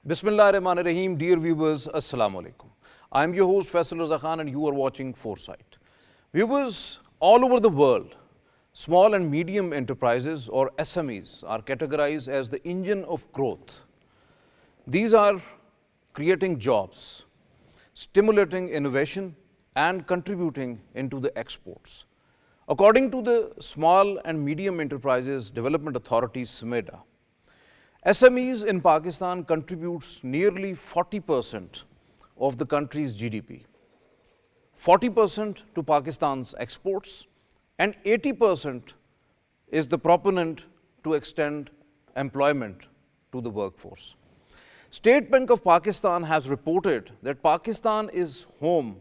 Bismillahirrahmanirrahim. Dear viewers, Assalamu alaikum. I am your host Faisal Raza and you are watching Foresight. Viewers, all over the world, small and medium enterprises or SMEs are categorized as the engine of growth. These are creating jobs, stimulating innovation and contributing into the exports. According to the Small and Medium Enterprises Development Authority SMEDA, SMEs in Pakistan contributes nearly 40% of the country's GDP, 40% to Pakistan's exports, and 80% is the proponent to extend employment to the workforce. State Bank of Pakistan has reported that Pakistan is home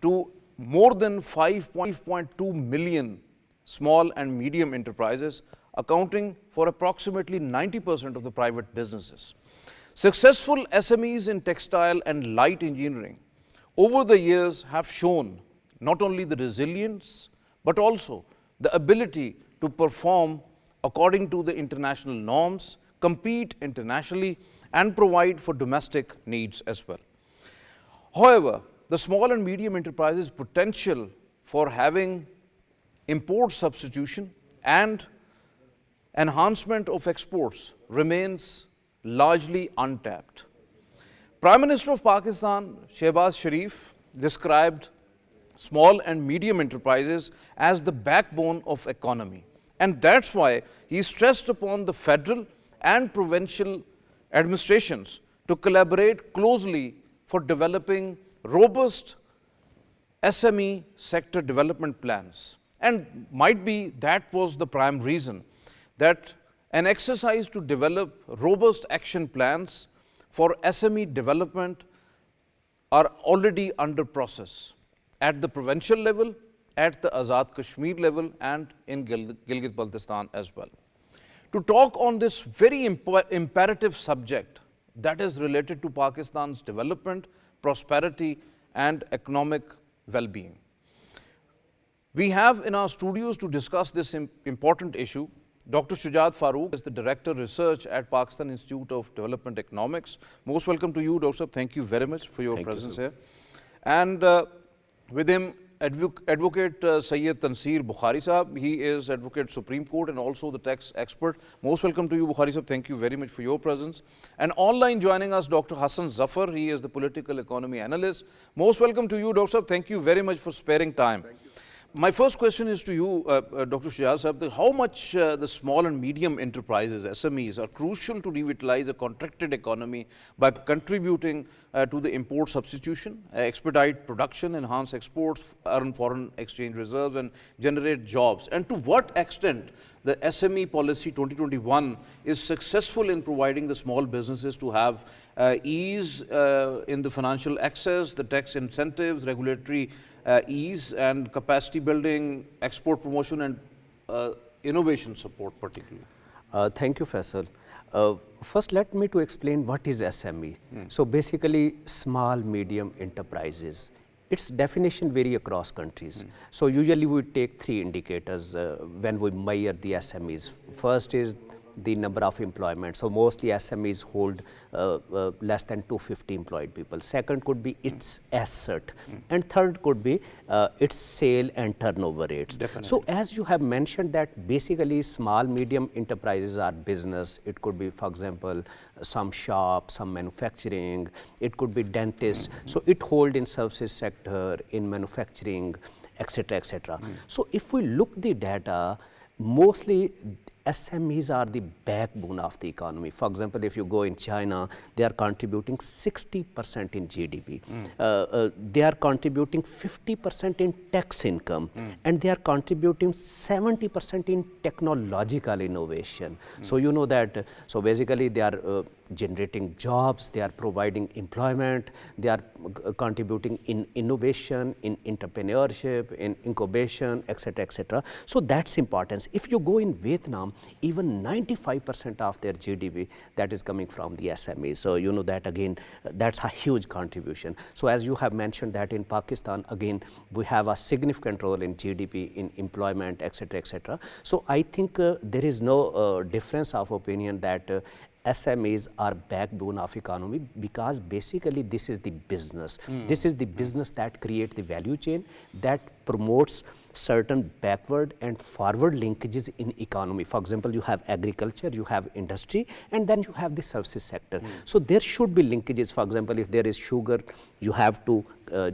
to more than 5.2 million small and medium enterprises, accounting for approximately 90% of the private businesses. Successful SMEs in textile and light engineering over the years have shown not only the resilience but also the ability to perform according to the international norms, compete internationally and provide for domestic needs as well. However, the small and medium enterprises' potential for having import substitution and enhancement of exports remains largely untapped. Prime Minister of Pakistan, Shehbaz Sharif, described small and medium enterprises as the backbone of economy. And that's why he stressed upon the federal and provincial administrations to collaborate closely for developing robust SME sector development plans. And might be that was the prime reason that an exercise to develop robust action plans for SME development are already under process at the provincial level, at the Azad Kashmir level and in Gilgit-Baltistan as well. To talk on this very imperative subject that is related to Pakistan's development, prosperity and economic well-being, we have in our studios to discuss this important issue Dr. Shujaat Farooq is the Director Research at Pakistan Institute of Development Economics. Most welcome to you, Dr. Thank you very much for your presence here. And with him, Advocate Syed Tanseer Bukhari Sahab. He is Advocate Supreme Court and also the tax expert. Most welcome to you, Bukhari Sahab. Thank you very much for your presence. And online joining us, Dr. Hasan Zafar. He is the Political Economy Analyst. Most welcome to you, Dr. Thank you very much for sparing time. My first question is to you, Dr. Shujaat Sahab, how much the small and medium enterprises, SMEs, are crucial to revitalize a contracted economy by contributing to the import substitution, expedite production, enhance exports, earn foreign exchange reserves and generate jobs? And to what extent the SME policy 2021 is successful in providing the small businesses to have ease in the financial access, the tax incentives, regulatory ease and capacity building, export promotion and innovation support particularly? Thank you, Faisal. First, let me to explain what is SME. So basically, small, medium enterprises. Its definition vary across countries. So usually we take three indicators when we measure the SMEs. First is the number of employment. So mostly SMEs hold less than 250 employed people. Second could be its asset. And third could be its sale and turnover rates. Definitely. So as you have mentioned that basically small, medium enterprises are business. It could be, for example, some shop, some manufacturing. It could be dentist. So it hold in services sector, in manufacturing, etc., etc. So if we look the data, mostly SMEs are the backbone of the economy. For example, if you go in China, they are contributing 60% in GDP. They are contributing 50% in tax income, and they are contributing 70% in technological innovation. So you know that, so basically they are generating jobs, they are providing employment, they are contributing in innovation, in entrepreneurship, in incubation, etc., etc. So that's importance. If you go in Vietnam, even 95% of their GDP that is coming from the SMEs. So you know that again, that's a huge contribution. So as you have mentioned that in Pakistan, again, we have a significant role in GDP, in employment, etc., etc. So I think there is no difference of opinion that SMEs are backbone of economy because basically this is the business. This is the business that create the value chain, that promotes certain backward and forward linkages in economy. For example, you have agriculture, you have industry, and then you have the services sector. So there should be linkages. For example, if there is sugar, you have to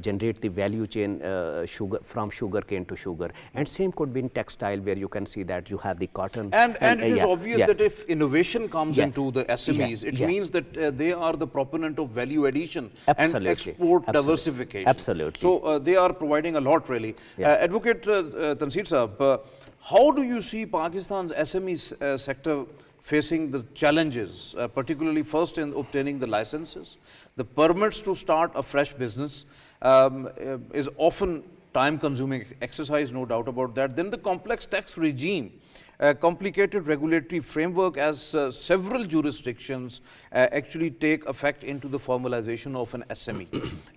generate the value chain sugar from sugar cane to sugar. And same could be in textile, where you can see that you have the cotton. And it is obvious that if innovation comes into the SMEs, it Yeah. means that they are the proponent of value addition Absolutely. and export Absolutely. diversification. Absolutely. So they are providing a lot, really. Advocate Tanseer Sahab, how do you see Pakistan's SME sector facing the challenges, particularly first in obtaining the licenses? The permits to start a fresh business is often time-consuming exercise, no doubt about that. Then the complex tax regime, complicated regulatory framework, as several jurisdictions actually take effect into the formalization of an SME.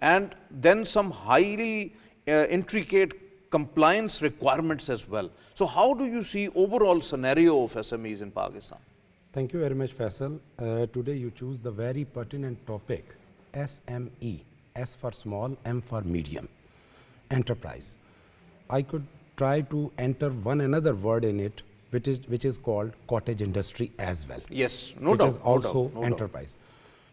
And then some highly intricate compliance requirements as well. So how do you see overall scenario of SMEs in Pakistan? Thank you very much, Faisal. Today you choose the very pertinent topic, SME, S for small, M for medium, enterprise. I could try to enter one another word in it, which is called cottage industry as well. Yes, no It doubt. is also no doubt, no doubt. enterprise.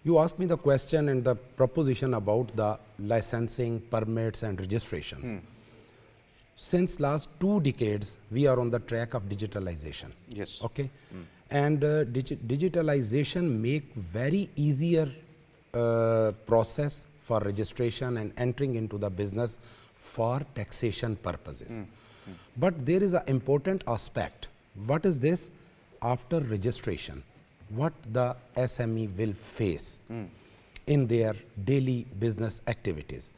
You asked me the question and the proposition about the licensing, permits and registrations. Since last 2 decades, we are on the track of digitalization. Yes. Okay. And digitalization make very easier process for registration and entering into the business for taxation purposes. But there is an important aspect. What is this? After registration, what the SME will face in their daily business activities.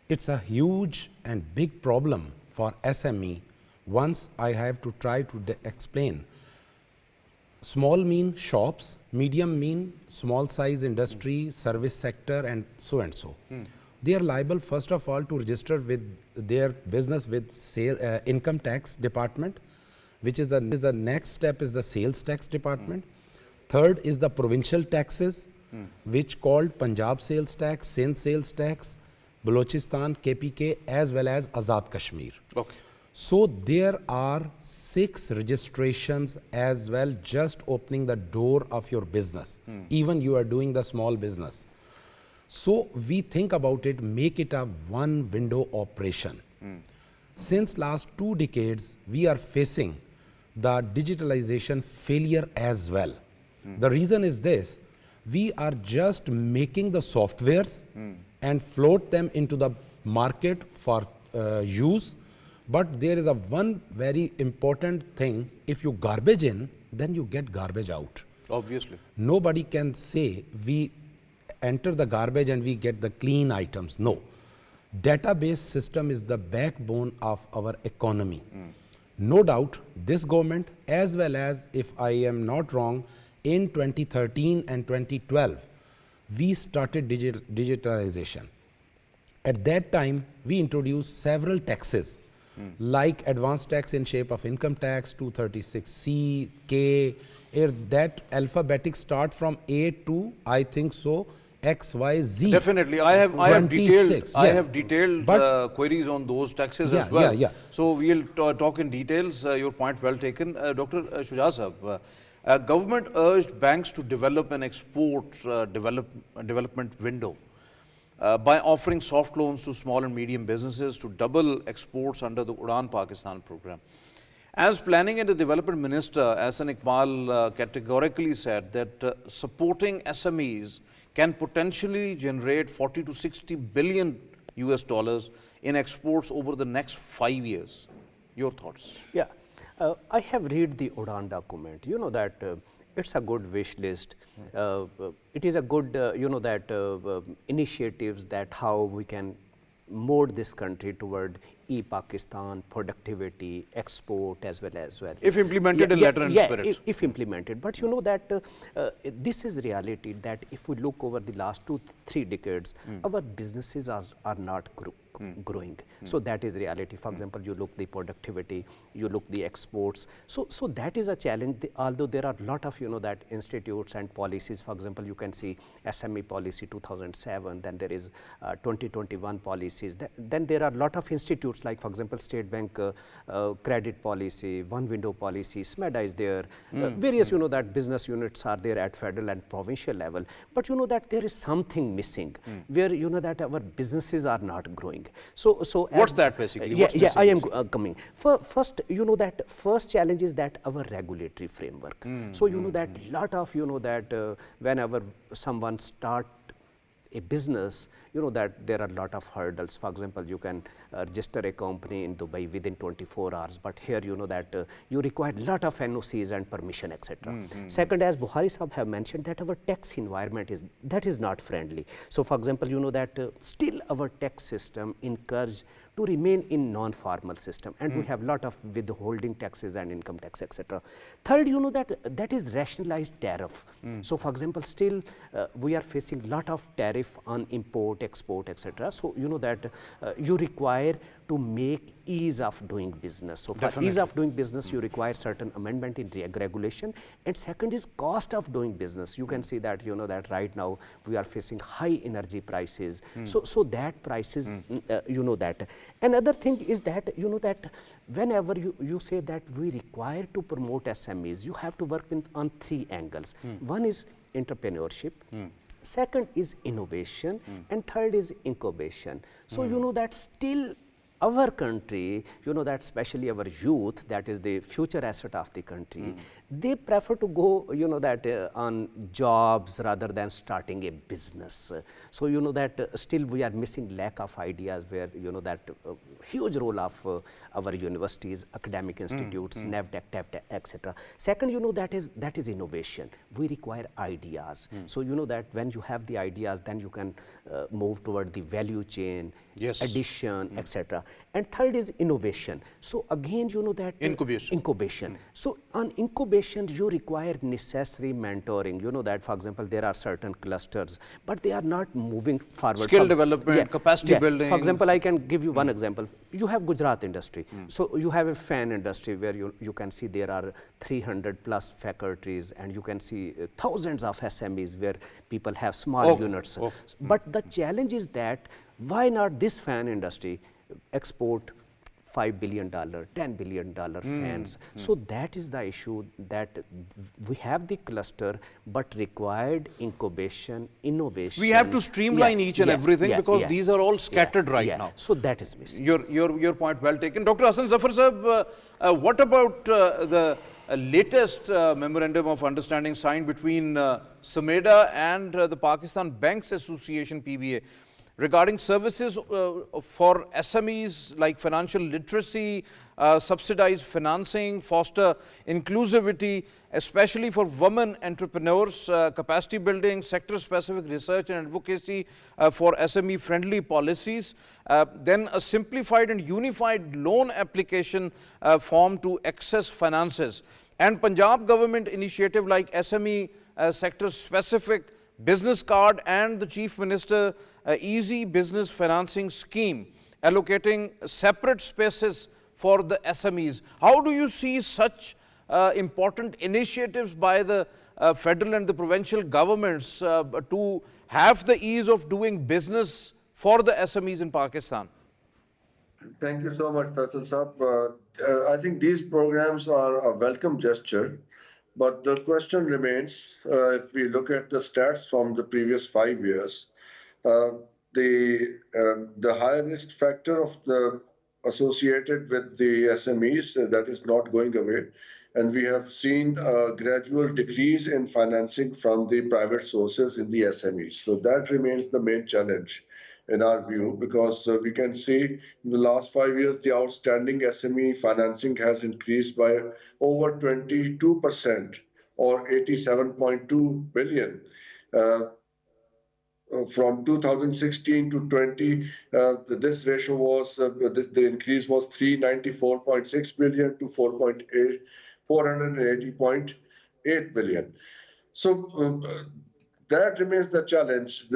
It's a huge and big problem for SME. Once I have to try to explain. Small mean shops, medium mean small size industry, service sector and so and so. They are liable first of all to register with their business with income tax department, which is the next step is the sales tax department. Third is the provincial taxes, which called Punjab sales tax, Sindh sales tax, Balochistan, KPK as well as Azad Kashmir. Okay. So there are 6 registrations as well, just opening the door of your business, even you are doing the small business. So we think about it, make it a one window operation. Since last 2 decades, we are facing the digitalization failure as well. The reason is this, we are just making the softwares and float them into the market for use. But there is a one very important thing, if you garbage in, then you get garbage out. Obviously. Nobody can say we enter the garbage and we get the clean items. No. Database system is the backbone of our economy. No doubt, this government, as well as, if I am not wrong, in 2013 and 2012, we started digitalization. At that time, we introduced several taxes, like advance tax in shape of income tax, 236C, K, that alphabetic start from A to, I think so, X, Y, Z. Definitely, I have detailed, 26, I yes. have detailed But- queries on those taxes Yeah, as well. yeah. So we'll talk in details. Your point well taken, Dr. Shujaat Sahab. Government urged banks to develop an export development window by offering soft loans to small and medium businesses to double exports under the Udan Pakistan program. As Planning and the Development Minister, Hasan categorically said that supporting SMEs can potentially generate 40 to 60 billion US dollars in exports over the next 5 years. Your thoughts? Yeah, I have read the Udan document. You know that it's a good wish list. It is a good, initiatives that how we can mold this country toward e-Pakistan, productivity, export as well. If implemented in letter and spirit. If implemented. But you know that this is reality that if we look over the last 2-3 decades, our businesses are not growing. So that is reality. For example, you look the productivity, you look the exports. So that is a challenge. Although there are a lot of that institutes and policies. For example, you can see SME policy 2007. Then there is 2021 policies. Then there are a lot of institutes like, for example, State Bank credit policy, one window policy, SMEDA is there. Various that business units are there at federal and provincial level. But that there is something missing where that our businesses are not growing. So what's that basically? Yeah, I am coming. First, that first challenge is that our regulatory framework. So that lot of that whenever someone start a business, that there are a lot of hurdles. For example, you can register a company in Dubai within 24 hours, but here that you require a lot of NOCs and permission, etc. Second, as Bukhari Sahab have mentioned, that our tax environment is not friendly. So for example, that still our tax system encourage to remain in non-formal system, and we have lot of withholding taxes and income tax, etc. Third, that is rationalized tariff. So for example, still we are facing lot of tariff on import, export, etc. So that you require to make ease of doing business. So for ease of doing business, you require certain amendment in regulation. And second is cost of doing business. You can see that that right now we are facing high energy prices. So that prices, that. Another thing is that that whenever you say that we require to promote SMEs, you have to work on 3 angles. One is entrepreneurship. Second is innovation, and third is incubation. So that still our country, that especially our youth, that is the future asset of the country, they prefer to go, that on jobs rather than starting a business. So that still we are missing lack of ideas where, that huge role of our universities, academic institutes, NAVTEC, TAFTEC, etc. Second, that is innovation. We require ideas. So that when you have the ideas, then you can move toward the value chain, addition, etc. And third is innovation. So again, that incubation. So on incubation, you require necessary mentoring. That, for example, there are certain clusters, but they are not moving forward. Skill development, capacity building. For example, I can give you one example. You have Gujarat industry. So you have a fan industry where you can see there are 300 plus faculties, and you can see thousands of SMEs where people have small units. But the challenge is that why not this fan industry export $5 billion, $10 billion fans? So that is the issue, that we have the cluster but required incubation, innovation. We have to streamline each and everything because these are all scattered right now. So that is missing. Your point well taken. Dr. Hasan, Zafar Sahab, what about the latest memorandum of understanding signed between SMEDA and the Pakistan Banks Association, PBA, regarding services for SMEs like financial literacy, subsidized financing, foster inclusivity, especially for women entrepreneurs, capacity building, sector-specific research and advocacy for SME-friendly policies, then a simplified and unified loan application form to access finances, and Punjab government initiative like SME sector-specific business card and the Chief Minister Easy Business Financing Scheme, allocating separate spaces for the SMEs. How do you see such important initiatives by the federal and the provincial governments to have the ease of doing business for the SMEs in Pakistan? Thank you so much, Faisal Sahab. I think these programs are a welcome gesture. But the question remains, if we look at the stats from the previous 5 years, the high risk factor of the associated with the SMEs, that is not going away. And we have seen a gradual decrease in financing from the private sources in the SMEs. So that remains the main challenge in our view, because we can see in the last 5 years, the outstanding SME financing has increased by over 22% or 87.2 billion. from 2016 to 20, this ratio was the increase was 394.6 billion to 480.8 billion. So that remains the challenge.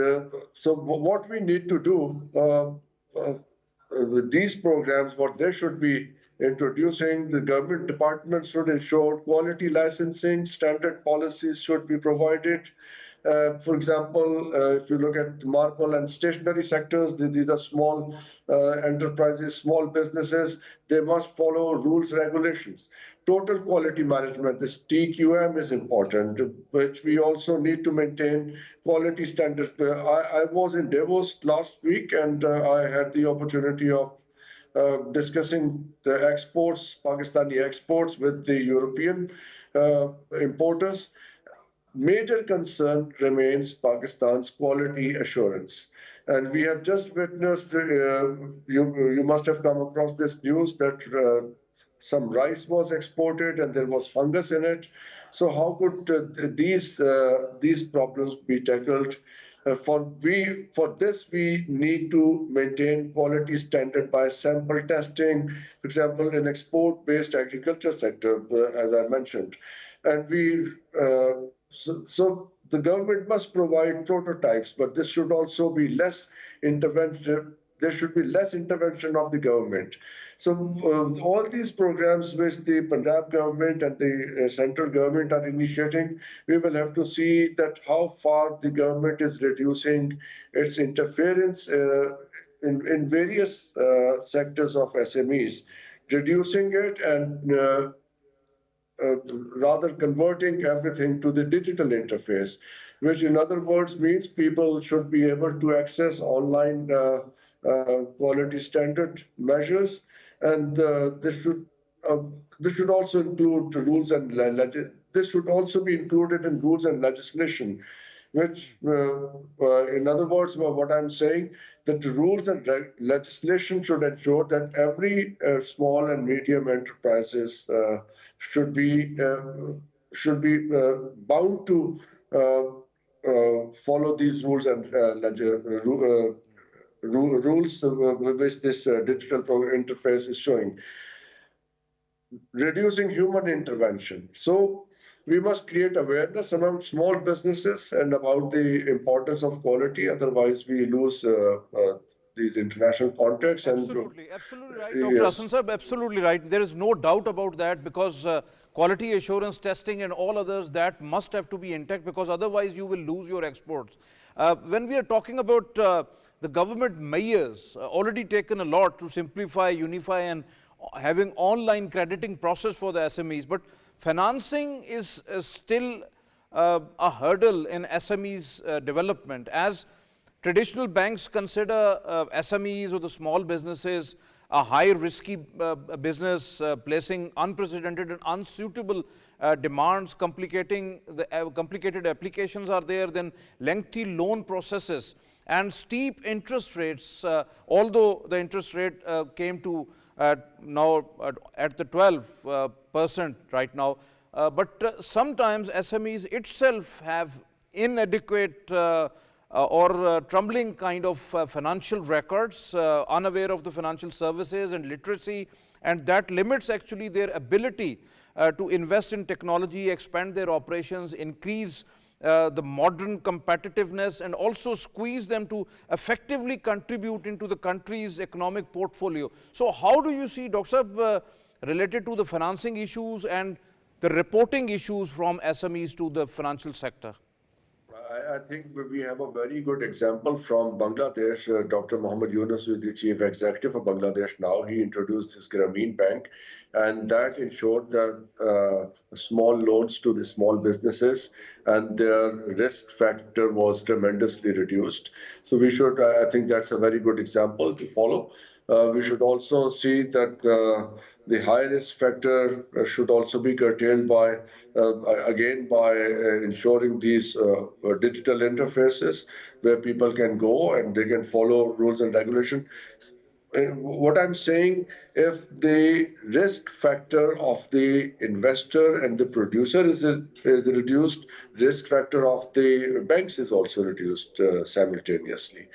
So what we need to do with these programs, what they should be introducing, the government departments should ensure quality licensing, standard policies should be provided. For example, if you look at marble and stationery sectors, these are small enterprises, small businesses. They must follow rules, regulations. Total quality management, this TQM is important, which we also need to maintain quality standards. I was in Davos last week and I had the opportunity of discussing the exports, Pakistani exports with the European importers. Major concern remains Pakistan's quality assurance. And we have just witnessed, you must have come across this news that some rice was exported and there was fungus in it. So how could these problems be tackled? For this, we need to maintain quality standard by sample testing, for example, in export-based agriculture sector, as I mentioned. And so the government must provide prototypes, but this should also be less intervention. There should be less intervention of the government. So all these programs which the Punjab government and the central government are initiating, we will have to see that how far the government is reducing its interference in various sectors of SMEs, reducing it and rather converting everything to the digital interface, which in other words means people should be able to access online quality standard measures, and uh, this should also include rules and this should also be included in rules and legislation, which, in other words, what I'm saying, that the rules and legislation should ensure that every small and medium enterprises should be bound to follow these rules and rules which this digital interface is showing. Reducing human intervention. So we must create awareness among small businesses and about the importance of quality. Otherwise, we lose these international contacts. Absolutely, absolutely right, Dr. Yes. Hasan sir, absolutely right. There is no doubt about that, because quality assurance testing and all others, that must have to be intact, because otherwise you will lose your exports. When we are talking about the government mayors, already taken a lot to simplify, unify, and having online crediting process for the SMEs, but financing is still a hurdle in SMEs development, as traditional banks consider SMEs or the small businesses a high risky business, placing unprecedented and unsuitable demands, complicated applications are there, then lengthy loan processes and steep interest rates, although the interest rate came to now at the 12% right now. But sometimes SMEs itself have inadequate or troubling kind of financial records, unaware of the financial services and literacy, and that limits actually their ability to invest in technology, expand their operations, increase the modern competitiveness, and also squeeze them to effectively contribute into the country's economic portfolio. So how do you see, Dr. Saab, related to the financing issues and the reporting issues from SMEs to the financial sector? I think we have a very good example from Bangladesh. Dr. Mohammed Yunus, who is the chief executive of Bangladesh now, he introduced his Grameen Bank, and that ensured that small loans to the small businesses and their risk factor was tremendously reduced. So we should, I think that's a very good example to follow. We should also see that the high risk factor should also be curtailed by, again, by ensuring these digital interfaces where people can go and they can follow rules and regulation. what I'm saying, if the risk factor of the investor and the producer is reduced, risk factor of the banks is also reduced simultaneously.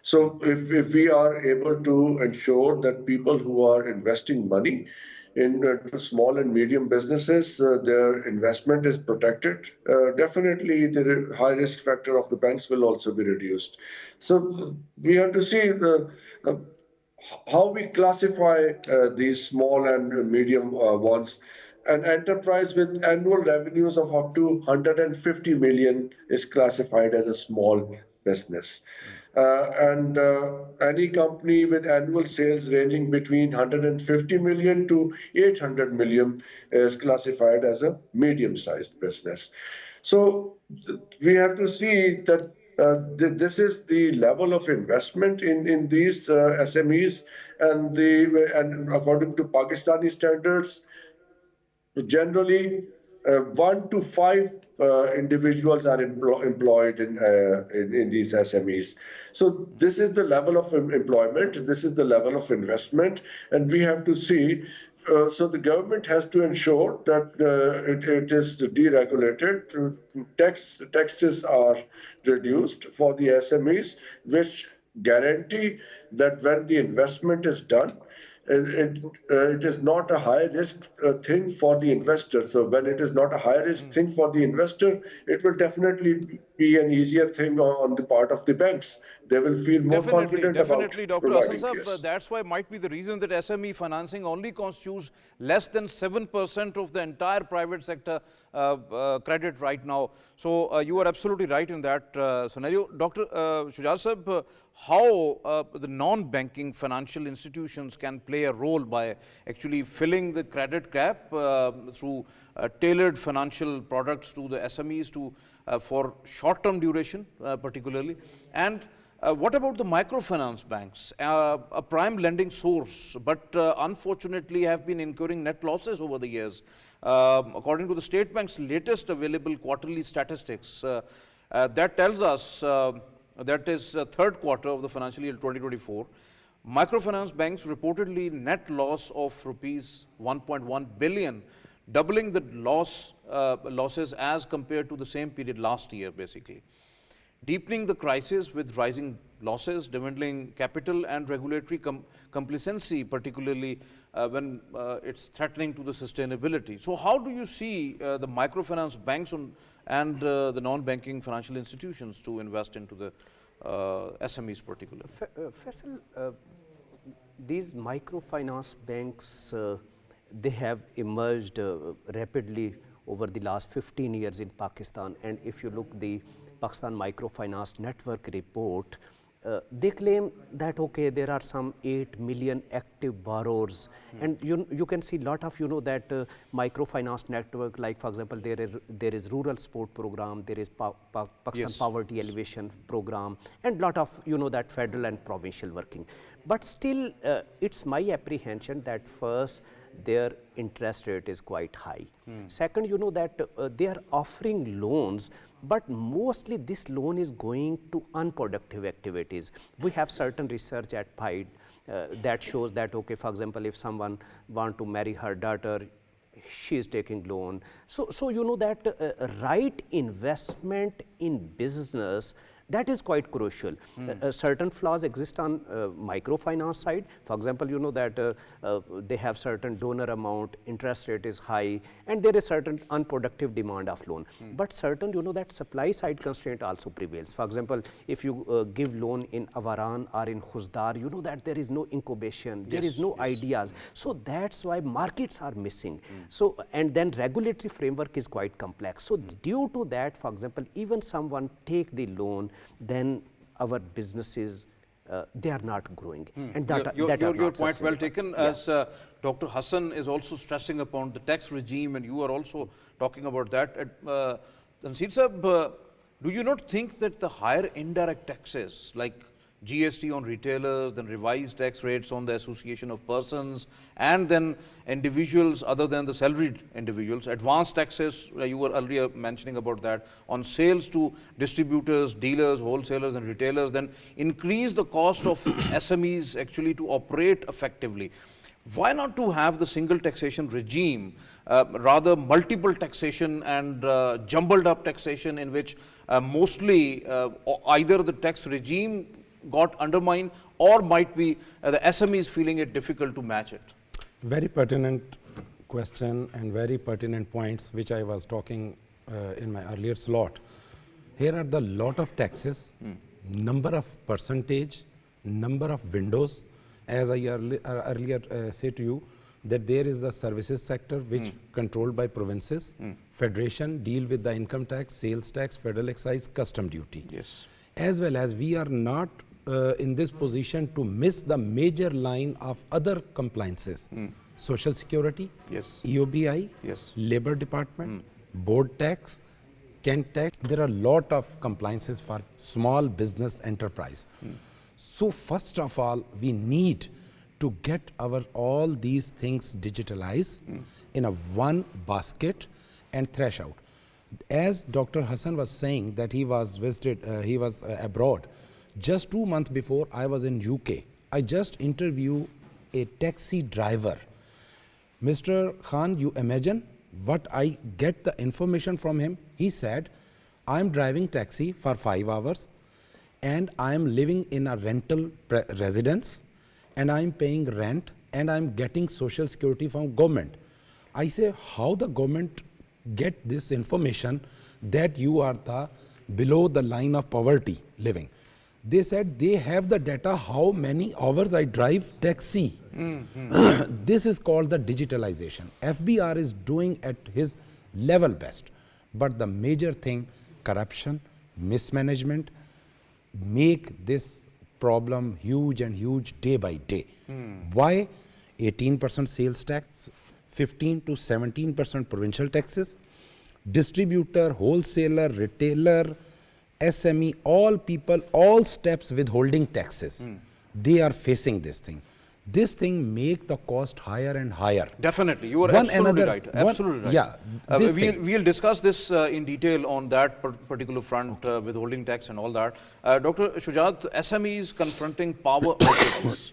So if we are able to ensure that people who are investing money into small and medium businesses, their investment is protected, definitely the high risk factor of the banks will also be reduced. So we have to see how we classify these small and medium ones. An enterprise with annual revenues of up to 150 million is classified as a small business. And any company with annual sales ranging between 150 million to 800 million is classified as a medium-sized business. So we have to see that this is the level of investment in these SMEs, and according to Pakistani standards, generally, 1 to 5 individuals are employed in these SMEs. So this is the level of employment, this is the level of investment, and we have to see. So the government has to ensure that it is deregulated. Taxes are reduced for the SMEs, which guarantee that when the investment is done, it is not a high risk thing for the investor. So when it is not a high risk thing for the investor, it will definitely be an easier thing on the part of the banks. They will feel more confident about Definitely, Dr. Hasan providing Sahab, this. that's why might be the reason that SME financing only constitutes less than 7% of the entire private sector credit right now. So you are absolutely right in that scenario. Dr. Shujaat Sahab, how the non-banking financial institutions can play a role by actually filling the credit gap through tailored financial products to the SMEs for short-term duration particularly, and what about the microfinance banks, a prime lending source, but unfortunately have been incurring net losses over the years? According to the State Bank's latest available quarterly statistics, that tells us that is third quarter of the financial year 2024, microfinance banks reportedly net loss of rupees 1.1 billion, doubling the losses as compared to the same period last year, basically. Deepening the crisis with rising losses, dwindling capital and regulatory complacency, particularly when it's threatening to the sustainability. So how do you see the microfinance banks and the non-banking financial institutions to invest into the SMEs particularly? Faisal, these microfinance banks, they have emerged rapidly over the last 15 years in Pakistan, and if you look the Pakistan Microfinance Network report, they claim that, okay, there are some 8 million active borrowers, and you can see lot of, that microfinance network, like for example, there is rural sport program, there is Pakistan poverty elevation program, and lot of, that federal and provincial working. But still, it's my apprehension that first, their interest rate is quite high. Second, that they are offering loans, but mostly this loan is going to unproductive activities. We have certain research at PIDE that shows that, okay, for example, if someone want to marry her daughter, she is taking loan. So that right investment in business, that is quite crucial. Certain flaws exist on microfinance side. For example, that they have certain donor amount, interest rate is high, and there is certain unproductive demand of loan. But certain, that supply side constraint also prevails. For example, if you give loan in Avaran or in Khuzdar, that there is no incubation, there is no ideas. So that's why markets are missing. So, and then regulatory framework is quite complex. So due to that, for example, even someone take the loan, then our businesses, they are not growing. And your point well taken. As Dr. Hasan is also stressing upon the tax regime, and you are also talking about that. Tanseer Sahab, do you not think that the higher indirect taxes, like GST on retailers, then revised tax rates on the association of persons, and then individuals other than the salaried individuals, advanced taxes, you were earlier mentioning about that, on sales to distributors, dealers, wholesalers and retailers, then increase the cost of SMEs actually to operate effectively. Why not to have the single taxation regime, rather multiple taxation and jumbled up taxation in which mostly either the tax regime got undermined or might be the SMEs feeling it difficult to match it? Very pertinent question and very pertinent points which I was talking in my earlier slot. Here are the lot of taxes, number of percentage, number of windows. As I earlier said to you, that there is the services sector which controlled by provinces, federation deal with the income tax, sales tax, federal excise, custom duty. Yes. As well as we are not in this position to miss the major line of other compliances. Social security, Yes. EOBI, Yes. labor department, board tax, Kent tax. There are a lot of compliances for small business enterprise. So first of all, we need to get our all these things digitalized in a one basket and thresh out. As Dr. Hasan was saying that he was abroad. Just 2 months before I was in UK, I just interviewed a taxi driver. Mr. Khan, you imagine what I get the information from him. He said, I'm driving taxi for 5 hours and I am living in a rental residence and I am paying rent and I am getting social security from government. I say, how the government get this information that you are below the line of poverty living? They said they have the data how many hours I drive taxi. This is called the digitalization. FBR is doing at his level best. But the major thing, corruption, mismanagement, make this problem huge and huge day by day. Why? 18% sales tax, 15 to 17% provincial taxes, distributor, wholesaler, retailer, SME, all people, all steps withholding taxes. They are facing this thing. This thing make the cost higher and higher. Definitely, you are absolutely right. Absolutely right. Yeah, we'll discuss this in detail on that particular front, withholding tax and all that. Dr. Shujaat, SMEs confronting power outages,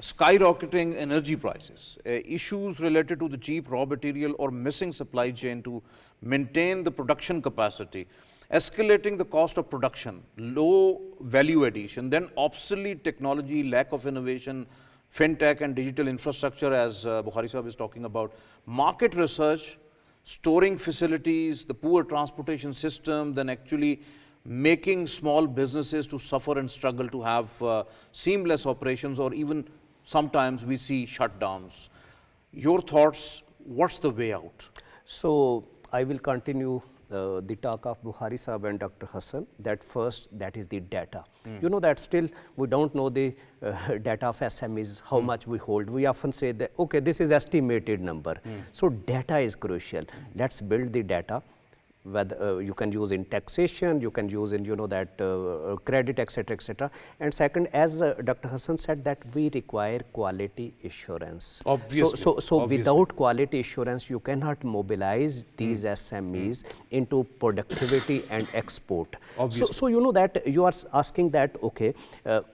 skyrocketing energy prices, issues related to the cheap raw material or missing supply chain to maintain the production capacity, escalating the cost of production, low value addition, then obsolete technology, lack of innovation, fintech and digital infrastructure, as Bukhari Sahib is talking about, market research, storing facilities, the poor transportation system, then actually making small businesses to suffer and struggle to have seamless operations, or even sometimes we see shutdowns. Your thoughts, what's the way out? So I will continue the talk of Bukhari Sahib and Dr. Hasan. That first, that is the data. You know that still we don't know the data of SMEs, how much we hold. We often say that, okay, this is estimated number. So data is crucial. Let's build the data. Whether you can use in taxation, you can use in credit, etc., etc. And second, as Dr. Hasan said, that we require quality assurance. Obviously. So Obviously. without quality assurance, you cannot mobilize these SMEs into productivity and export. So you know that you are asking that, okay,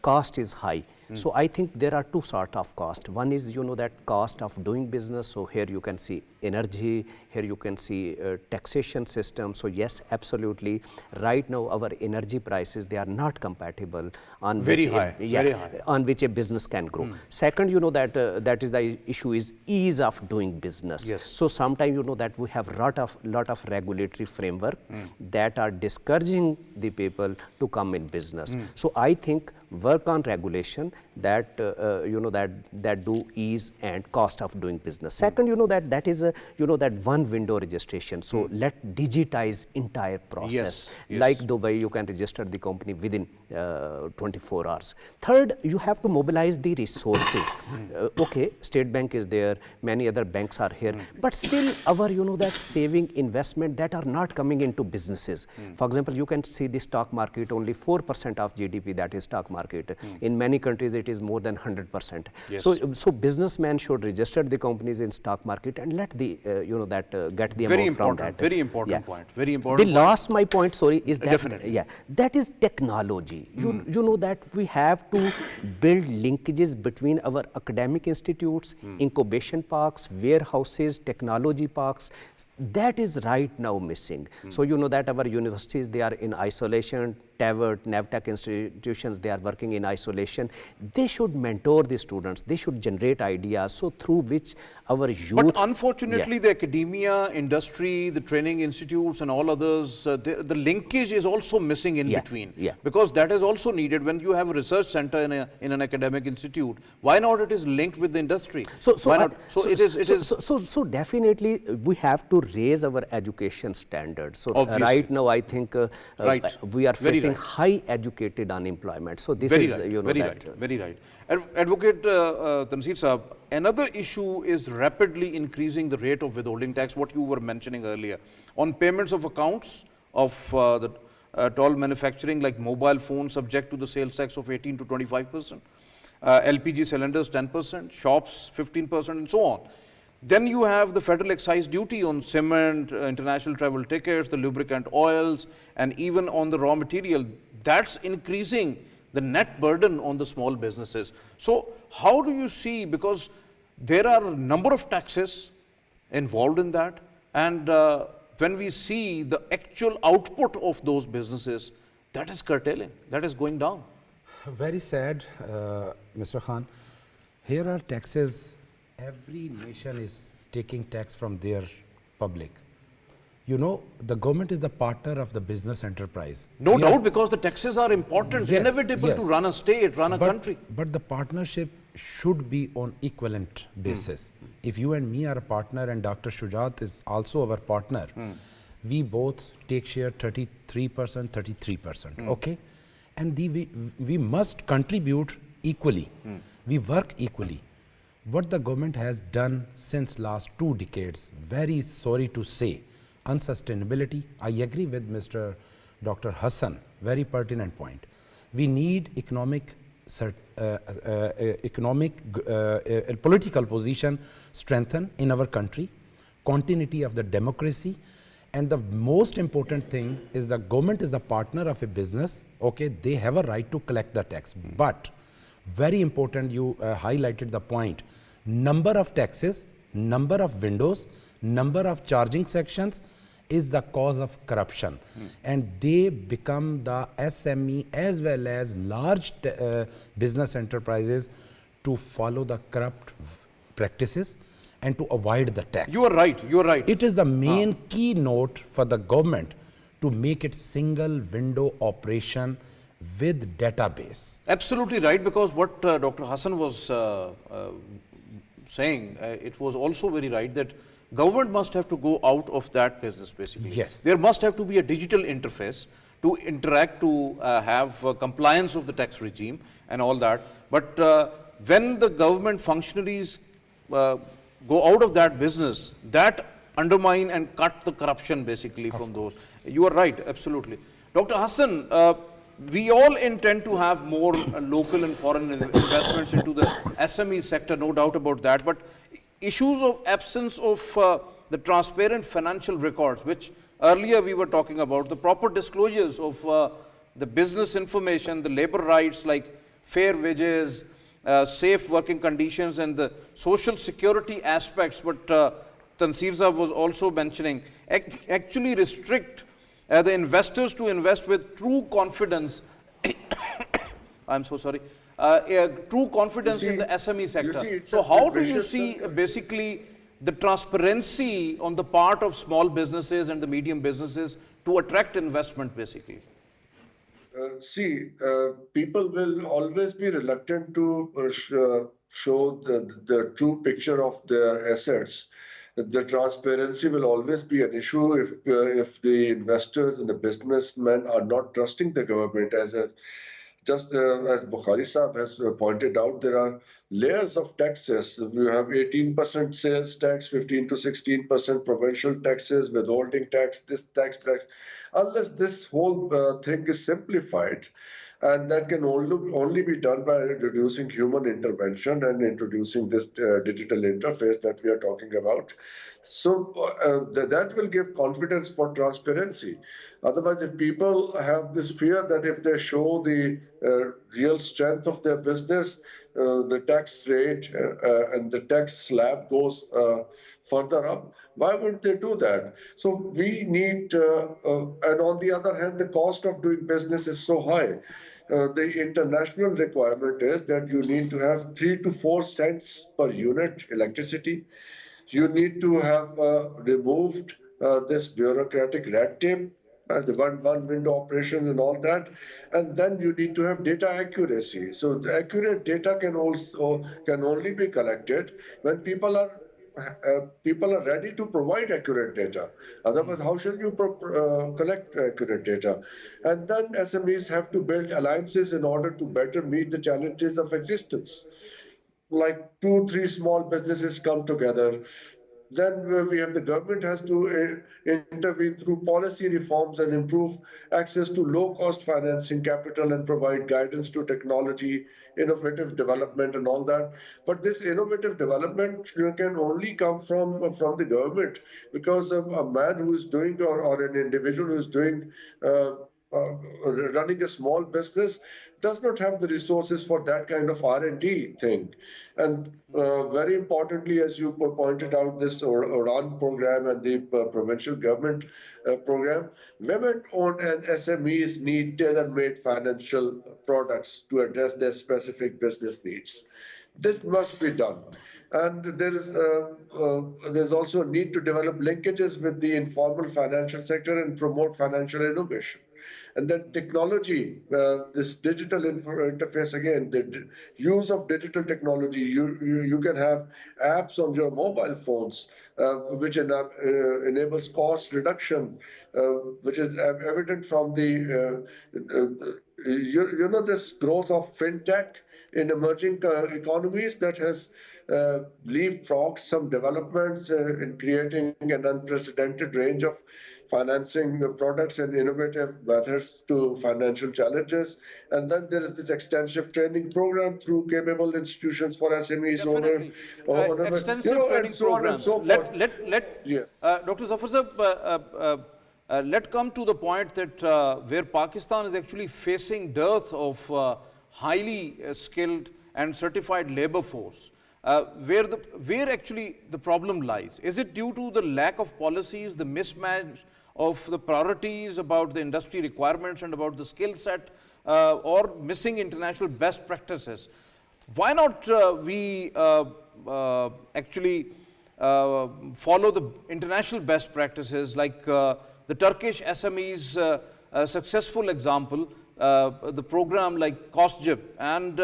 cost is high. So I think there are two sort of cost. One is, that cost of doing business. So here you can see energy, here you can see taxation system. So yes, absolutely. Right now our energy prices, they are not compatible on very which high, very high. On which a business can grow. Second, that is the issue is ease of doing business. Yes. So sometimes that we have lot of regulatory framework that are discouraging the people to come in business. So I think work on regulation that that do ease and cost of doing business. Second, that is that one window registration. So let digitize entire process. Yes. Like Dubai, you can register the company within 24 hours. Third, you have to mobilize the resources. Okay, State Bank is there, many other banks are here, but still our, that saving investment that are not coming into businesses. For example, you can see the stock market, only 4% of GDP, that is stock market. In many countries, it is more than 100%. Yes. So businessmen should register the companies in stock market and let the, get the Very amount from important, that. very important Yeah. point. Very important. The last, my point, sorry, is that, Definitely. yeah, that is technology. You know that we have to build linkages between our academic institutes, incubation parks, warehouses, technology parks. That is right now missing. So you know that our universities, they are in isolation. TAVET, NAVTEC institutions, they are working in isolation. They should mentor the students. They should generate ideas, so through which our youth... But unfortunately, the academia, industry, the training institutes and all others, the linkage is also missing in between. Yeah. Because that is also needed when you have a research center in an academic institute. Why not it is linked with the industry? Why not? So definitely we have to raise our education standards. So right now I think we are facing high educated unemployment. So this very is, right, you know, very that, right, very right. Advocate Tanseer Saab, another issue is rapidly increasing the rate of withholding tax, what you were mentioning earlier, on payments of accounts of the toll manufacturing like mobile phones subject to the sales tax of 18 to 25%, LPG cylinders 10%, shops 15% and so on. Then you have the federal excise duty on cement, international travel tickets, the lubricant oils, and even on the raw material. That's increasing the net burden on the small businesses. So how do you see, because there are a number of taxes involved in that, and when we see the actual output of those businesses, that is curtailing, that is going down. Very sad, Mr. Khan. Here are taxes. Every nation is taking tax from their public. You know, the government is the partner of the business enterprise. No doubt, because the taxes are important, inevitable to run a state, run a country. But the partnership should be on equivalent basis. If you and me are a partner and Dr. Shujaat is also our partner, we both take share 33%, 33%, okay? And we must contribute equally. We work equally. What the government has done since last 2 decades, very sorry to say, unsustainability. I agree with Mr. Dr. Hasan, very pertinent point. We need political position strengthen in our country, continuity of the democracy, and the most important thing is the government is the partner of a business, okay, they have a right to collect the tax. But very important, you highlighted the point, number of taxes, number of windows, number of charging sections is the cause of corruption. And they become the SME as well as large business enterprises to follow the corrupt practices and to avoid the tax. You are right, you are right. It is the main keynote for the government to make it single window operation with database. Absolutely right, because what Dr. Hasan was saying, it was also very right that government must have to go out of that business basically. Yes. There must have to be a digital interface to interact, to have compliance of the tax regime and all that. But when the government functionaries go out of that business, that undermine and cut the corruption basically from those. You are right, absolutely. Dr. Hasan, we all intend to have more local and foreign investments into the SME sector, no doubt about that. But issues of absence of the transparent financial records, which earlier we were talking about, the proper disclosures of the business information, the labor rights like fair wages, safe working conditions, and the social security aspects, but Tanseer Saab was also mentioning, actually restrict the investors to invest with true confidence. I'm so sorry. True confidence in the SME sector. So how do you see basically the transparency on the part of small businesses and the medium businesses to attract investment basically? People will always be reluctant to show the true picture of their assets. The transparency will always be an issue if the investors and the businessmen are not trusting the government as a Just as Bukhari Saab has pointed out, there are layers of taxes. You have 18% sales tax, 15 to 16% provincial taxes, withholding tax, this tax. Unless this whole thing is simplified, and that can only be done by reducing human intervention and introducing this digital interface that we are talking about. So that will give confidence for transparency. Otherwise, if people have this fear that if they show the real strength of their business, the tax rate and the tax slab goes further up, why wouldn't they do that? So we need, and on the other hand, the cost of doing business is so high. The international requirement is that you need to have 3 to 4 cents per unit electricity. You need to have removed this bureaucratic red tape, the one window operations and all that, and then you need to have data accuracy. So the accurate data can only be collected when people are ready to provide accurate data. Otherwise, how should you collect accurate data? And then SMEs have to build alliances in order to better meet the challenges of existence. Like 2, 3 small businesses come together. Then we have the government has to intervene through policy reforms and improve access to low-cost financing capital and provide guidance to technology, innovative development, and all that. But this innovative development can only come from the government, because a man who is doing, or an individual who is doing uh, running a small business does not have the resources for that kind of R&D thing. And very importantly, as you pointed out, this URAN program and the provincial government program, women-owned and SMEs need tailor-made financial products to address their specific business needs. This must be done. And there's also a need to develop linkages with the informal financial sector and promote financial innovation. And then technology, this digital interface, again, the use of digital technology. You can have apps on your mobile phones, which enables cost reduction, which is evident from the, this growth of fintech in emerging economies that has leapfrogged some developments in creating an unprecedented range of financing products and innovative methods to financial challenges. And then there is this extensive training program through capable institutions for SMEs, Definitely. Extensive and training so on and programs. so forth. Yeah. Dr. Zafar Sahab, let come to the point that where Pakistan is actually facing dearth of highly skilled and certified labor force. Where actually the problem lies? Is it due to the lack of policies, the mismatch of the priorities about the industry requirements and about the skill set, or missing international best practices? Why not we actually follow the international best practices, like the Turkish SMEs successful example, the program like COSGIP, and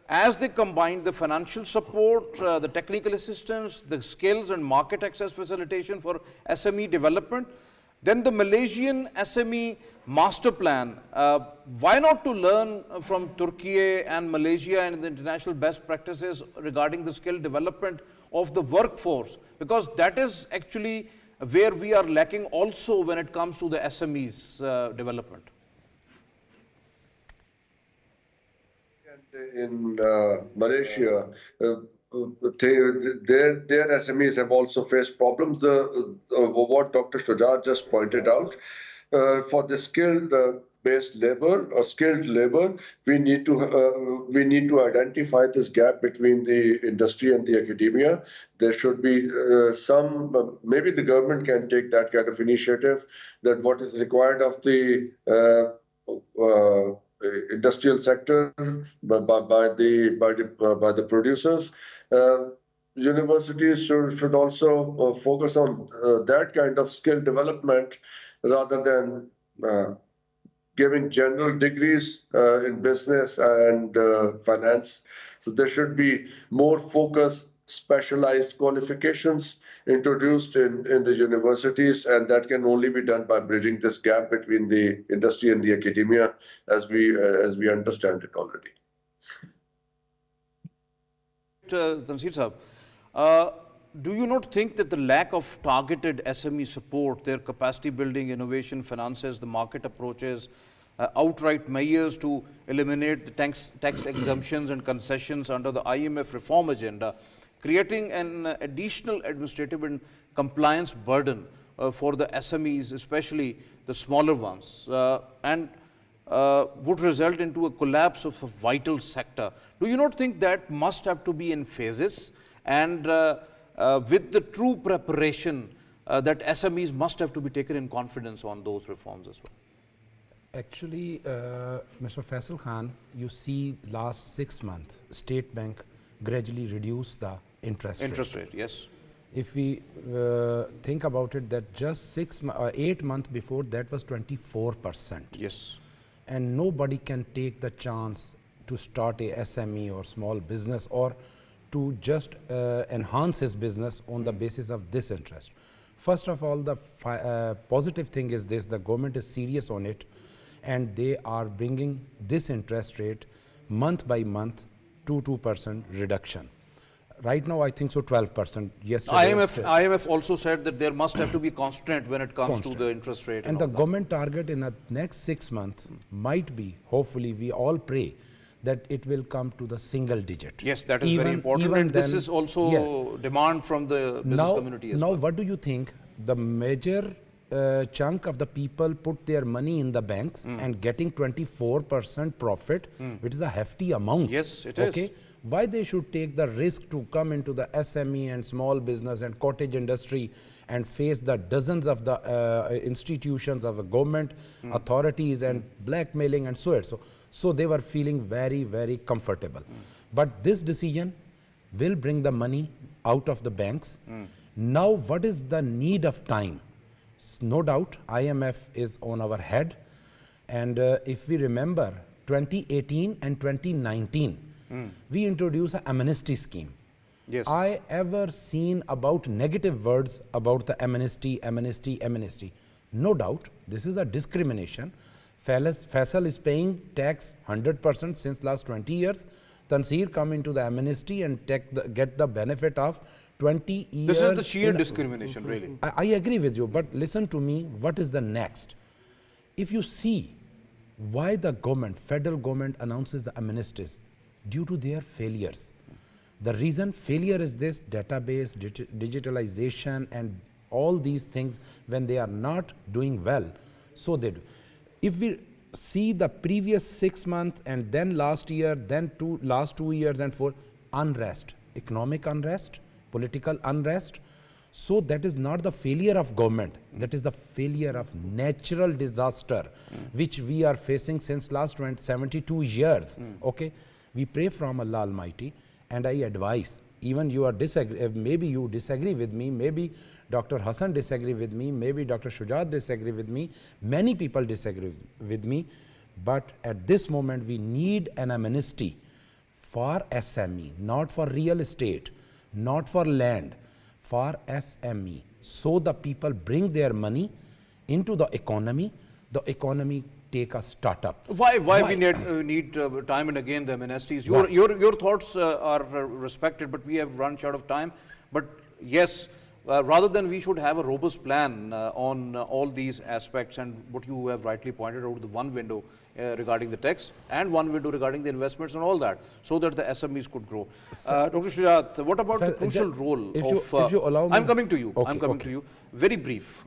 as they combine the financial support, the technical assistance, the skills and market access facilitation for SME development, then the Malaysian SME master plan. Why not to learn from Turkey and Malaysia and the international best practices regarding the skill development of the workforce? Because that is actually where we are lacking also when it comes to the SMEs development. In Malaysia, their SMEs have also faced problems. What Dr. Shujaat just pointed out, for the skilled-based labor or skilled labor, we need to identify this gap between the industry and the academia. There should be maybe the government can take that kind of initiative, that what is required of the industrial sector by the producers. Universities should also focus on that kind of skill development rather than giving general degrees in business and finance. So there should be more focus specialized qualifications introduced in the universities, and that can only be done by bridging this gap between the industry and the academia as we understand it already. Tanseer Sahab, do you not think that the lack of targeted SME support, their capacity building, innovation, finances, the market approaches, outright measures to eliminate the tax exemptions and concessions under the IMF reform agenda, creating an additional administrative and compliance burden for the SMEs, especially the smaller ones, and would result into a collapse of a vital sector? Do you not think that must have to be in phases, and with the true preparation that SMEs must have to be taken in confidence on those reforms as well? Actually, Mr. Faisal Khan, you see last 6 months, State Bank gradually reduced the interest rate. Interest rate, yes. If we think about it, that just 8 months before, that was 24%. Yes. And nobody can take the chance to start a SME or small business or to just enhance his business on the basis of this interest. First of all, the positive thing is this: the government is serious on it, and they are bringing this interest rate month by month to 2% reduction. Right now, I think so 12%. Yesterday, IMF also said that there must have to be constraint when it comes to the interest rate. And the government target in the next 6 months might be, hopefully, we all pray that it will come to the single digit. Yes, that is very important. And this is also demand from the business community as well. Now, what do you think? The major chunk of the people put their money in the banks and getting 24% profit, which is a hefty amount. Yes, it is. Why they should take the risk to come into the SME and small business and cottage industry and face the dozens of the institutions of the government, authorities, and blackmailing and so on. So they were feeling very, very comfortable. But this decision will bring the money out of the banks. Now, what is the need of time? No doubt, IMF is on our head. And if we remember, 2018 and 2019, we introduced an amnesty scheme. Yes. I ever seen about negative words about the amnesty. No doubt, this is a discrimination. Faisal is paying tax 100% since last 20 years. Tanseer come into the amnesty and get the benefit of 20 years. This is the sheer discrimination, really. I agree with you, but listen to me, what is the next? If you see why the government, federal government announces the amnesties, due to their failures. The reason failure is this: database, digitalization, and all these things, when they are not doing well, so they do. If we see the previous 6 months and then last year, then last 2 years and 4, unrest, economic unrest, political unrest. So that is not the failure of government, that is the failure of natural disaster, which we are facing since last 72 years. Okay, we pray from Allah Almighty, and I advise, even you are maybe you disagree with me, maybe Dr. Hasan disagree with me, maybe Dr. Shujaat disagree with me, many people disagree with me, but at this moment we need an amnesty for SME, not for real estate, not for land, for SME. So the people bring their money into the economy take a startup. Why we need time and again the amnesties? Your thoughts are respected, but we have run short of time. But yes, rather than we should have a robust plan on all these aspects, and what you have rightly pointed out, the one window regarding the tax and one window regarding the investments and all that, so that the SMEs could grow. Dr. Shujaat, what about the crucial role if you allow me, I'm coming to you. Okay, I'm coming to you. Very brief,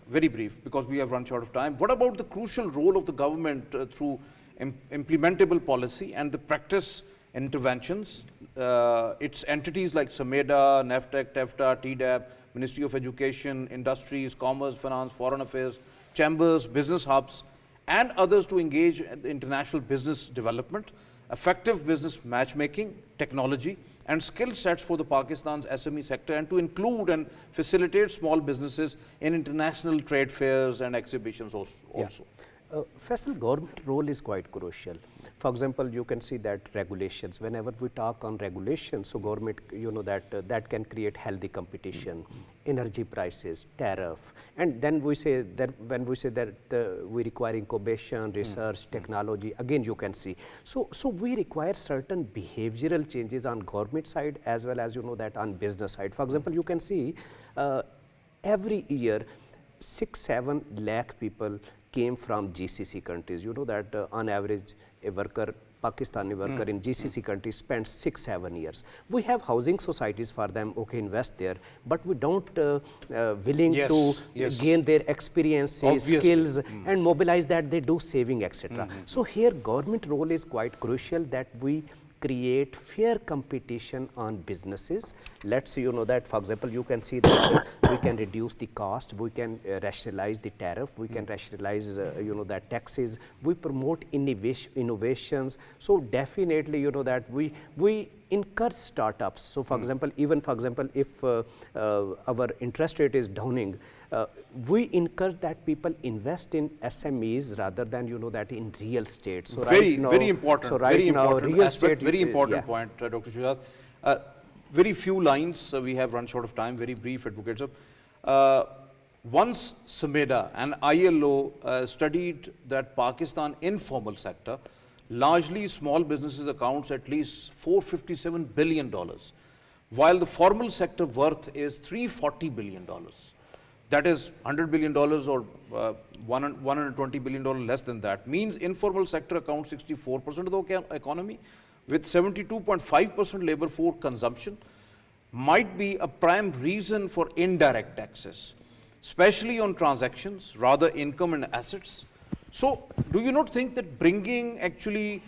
because we have run short of time. What about the crucial role of the government through implementable policy and the practice interventions? Its entities like SMEDA, NAFTEC, TEFTA, TDAP, Ministry of Education, Industries, Commerce, Finance, Foreign Affairs, Chambers, Business Hubs, and others to engage in international business development, effective business matchmaking, technology, and skill sets for the Pakistan's SME sector, and to include and facilitate small businesses in international trade fairs and exhibitions also. Faisal, government role is quite crucial. For example, you can see that regulations, whenever we talk on regulations, so government, you know, that can create healthy competition, energy prices, tariff, and then we say that when we say that we require incubation, research, technology, again you can see. So we require certain behavioral changes on government side as well as, you know, that on business side. For example, you can see every year 6-7 lakh people came from GCC countries. You know that on average a worker, Pakistani worker in GCC countries spends 6-7 years. We have housing societies for them, okay, invest there, but we don't willing to gain their experiences, skills and mobilize that they do saving, etc. So here government role is quite crucial, that we create fair competition on businesses. Let's see, you know, that for example you can see that we can reduce the cost, we can rationalize the tariff, we can rationalize you know, that taxes, we promote innovations. So definitely, you know, that we encourage startups. So for example, even for example, if our interest rate is downing, we encourage that people invest in SMEs rather than, you know, that in real estate. So very, right now, very important. So right very now, important real aspect, estate, very important yeah. point, Dr. Shujaat. Very few lines. We have run short of time. Very brief, advocates. Once SMEDA and ILO studied that Pakistan informal sector, largely small businesses accounts at least $457 billion, while the formal sector worth is $340 billion. That is $100 billion or $120 billion less than that. Means informal sector accounts 64% of the economy, with 72.5% labor force consumption, might be a prime reason for indirect taxes, especially on transactions, rather income and assets. So do you not think that bringing actually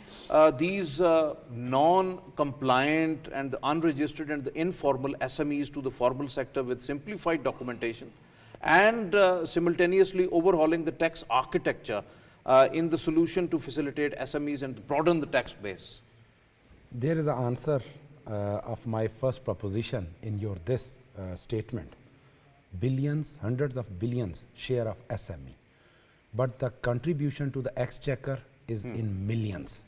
these non-compliant and the unregistered and the informal SMEs to the formal sector with simplified documentation and simultaneously overhauling the tax architecture in the solution to facilitate SMEs and broaden the tax base? There is an answer of my first proposition in your this statement. Billions, hundreds of billions share of SME, but the contribution to the exchequer is in millions,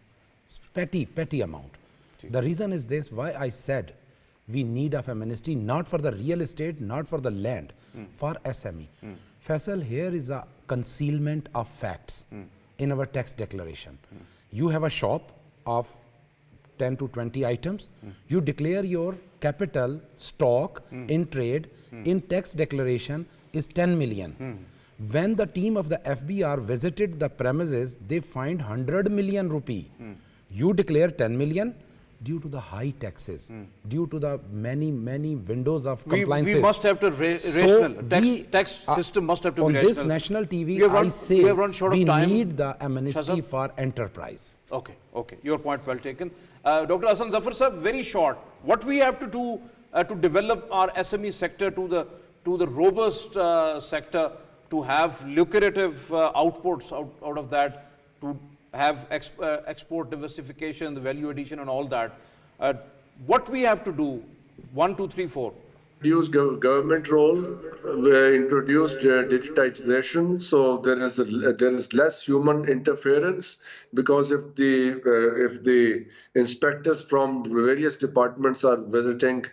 petty amount. The reason is this, why I said we need of amnesty, not for the real estate, not for the land, for SME. Faisal, here is a concealment of facts in our tax declaration. You have a shop of 10 to 20 items, you declare your capital stock in trade in tax declaration is 10 million. When the team of the FBR visited the premises, they find 100 million rupee. You declare 10 million due to the high taxes, due to the many windows of compliances. We must have to rational. Tax system must have to be rational. On this national TV, I say we need the amnesty for enterprise. Okay, okay. Your point well taken. Dr. Hasan, Zafar sir, very short. What we have to do to develop our SME sector to the robust sector, to have lucrative outputs out of that, to have export diversification, the value addition and all that. What we have to do, 1, 2, 3, 4. Reduce government role, we introduced digitization, so there is less human interference, because if the inspectors from various departments are visiting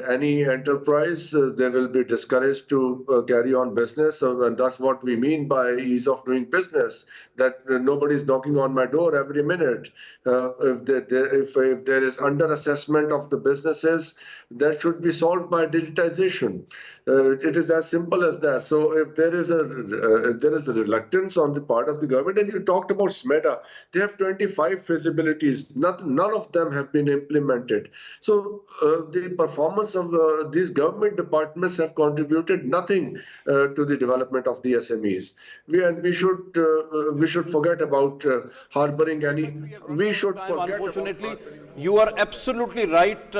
any enterprise, they will be discouraged to carry on business. And that's what we mean by ease of doing business, that nobody's knocking on my door every minute. If there is under-assessment of the businesses, that should be solved by digitization. It is as simple as that. So if there is a reluctance on the part of the government, and you talked about SMEDA, they have 25 feasibilities. None of them have been implemented. So the performance of these government departments have contributed nothing to the development of the SMEs. We should forget about harboring any. We should forget. Unfortunately, you are absolutely right.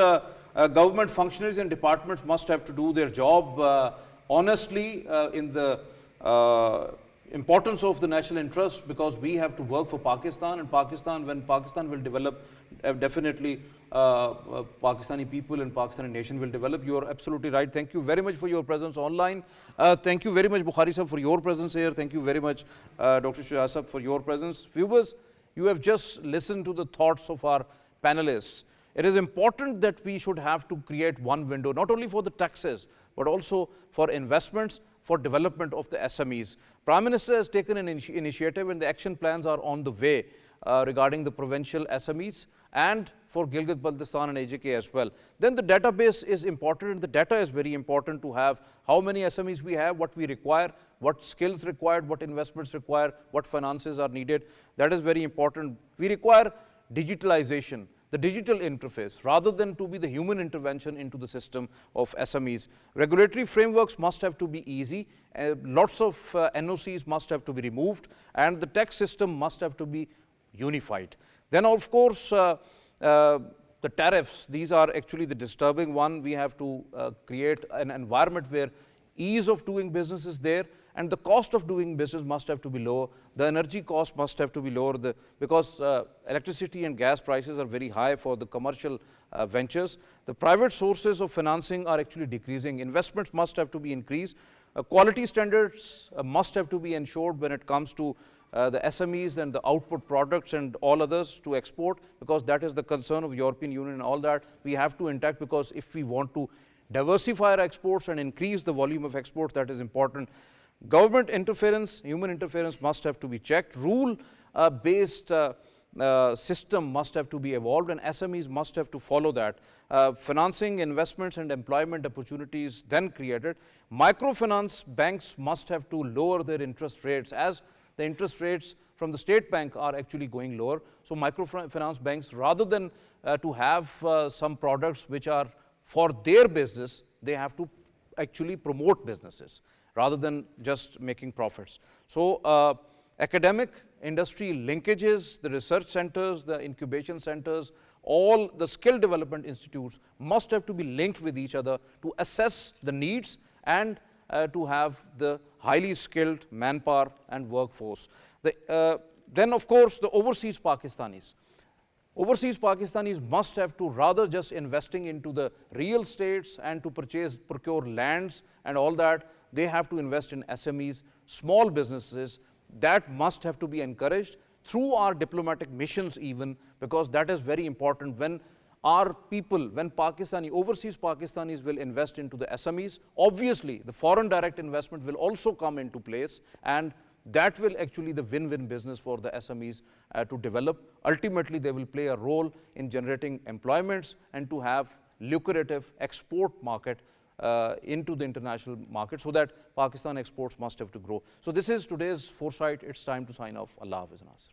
Government functionaries and departments must have to do their job honestly in the importance of the national interest, because we have to work for Pakistan, and Pakistan, when Pakistan will develop, definitely Pakistani people and Pakistani nation will develop. You are absolutely right. Thank you very much for your presence online. Thank you very much, Bukhari sir, for your presence here. Thank you very much, Dr. Shujaat sir, for your presence. Viewers, you have just listened to the thoughts of our panelists. It is important that we should have to create one window, not only for the taxes, but also for investments, for development of the SMEs. Prime Minister has taken an initiative, and the action plans are on the way regarding the provincial SMEs and for Gilgit-Baltistan and AJK as well. Then the database is important, and the data is very important to have how many SMEs we have, what we require, what skills required, what investments require, what finances are needed. That is very important. We require digitalization, the digital interface, rather than to be the human intervention into the system of SMEs. Regulatory frameworks must have to be easy, lots of NOCs must have to be removed, and the tax system must have to be unified. Then of course, the tariffs, these are actually the disturbing one. We have to create an environment where ease of doing business is there, and the cost of doing business must have to be low. The energy cost must have to be lower, because electricity and gas prices are very high for the commercial ventures. The private sources of financing are actually decreasing. Investments must have to be increased. Quality standards must have to be ensured when it comes to the SMEs and the output products and all others to export, because that is the concern of European Union and all that. We have to intact, because if we want to diversify our exports and increase the volume of exports, that is important. Government interference, human interference must have to be checked. Rule-based system must have to be evolved, and SMEs must have to follow that. Financing, investments and employment opportunities then created. Microfinance banks must have to lower their interest rates, as the interest rates from the state bank are actually going lower. So microfinance banks, rather than to have some products which are for their business, they have to actually promote businesses rather than just making profits. So academic, industry linkages, the research centers, the incubation centers, all the skill development institutes must have to be linked with each other to assess the needs and to have the highly skilled manpower and workforce. Then of course the overseas Pakistanis. Overseas Pakistanis must have to, rather just investing into the real estates and to procure lands and all that, they have to invest in SMEs, small businesses. That must have to be encouraged through our diplomatic missions even, because that is very important. When our people, when overseas Pakistanis will invest into the SMEs, obviously the foreign direct investment will also come into place, and that will actually the win-win business for the SMEs to develop. Ultimately, they will play a role in generating employments and to have lucrative export market into the international market, so that Pakistan exports must have to grow. So this is today's Foresight. It's time to sign off. Allah Hafiz, Nasir.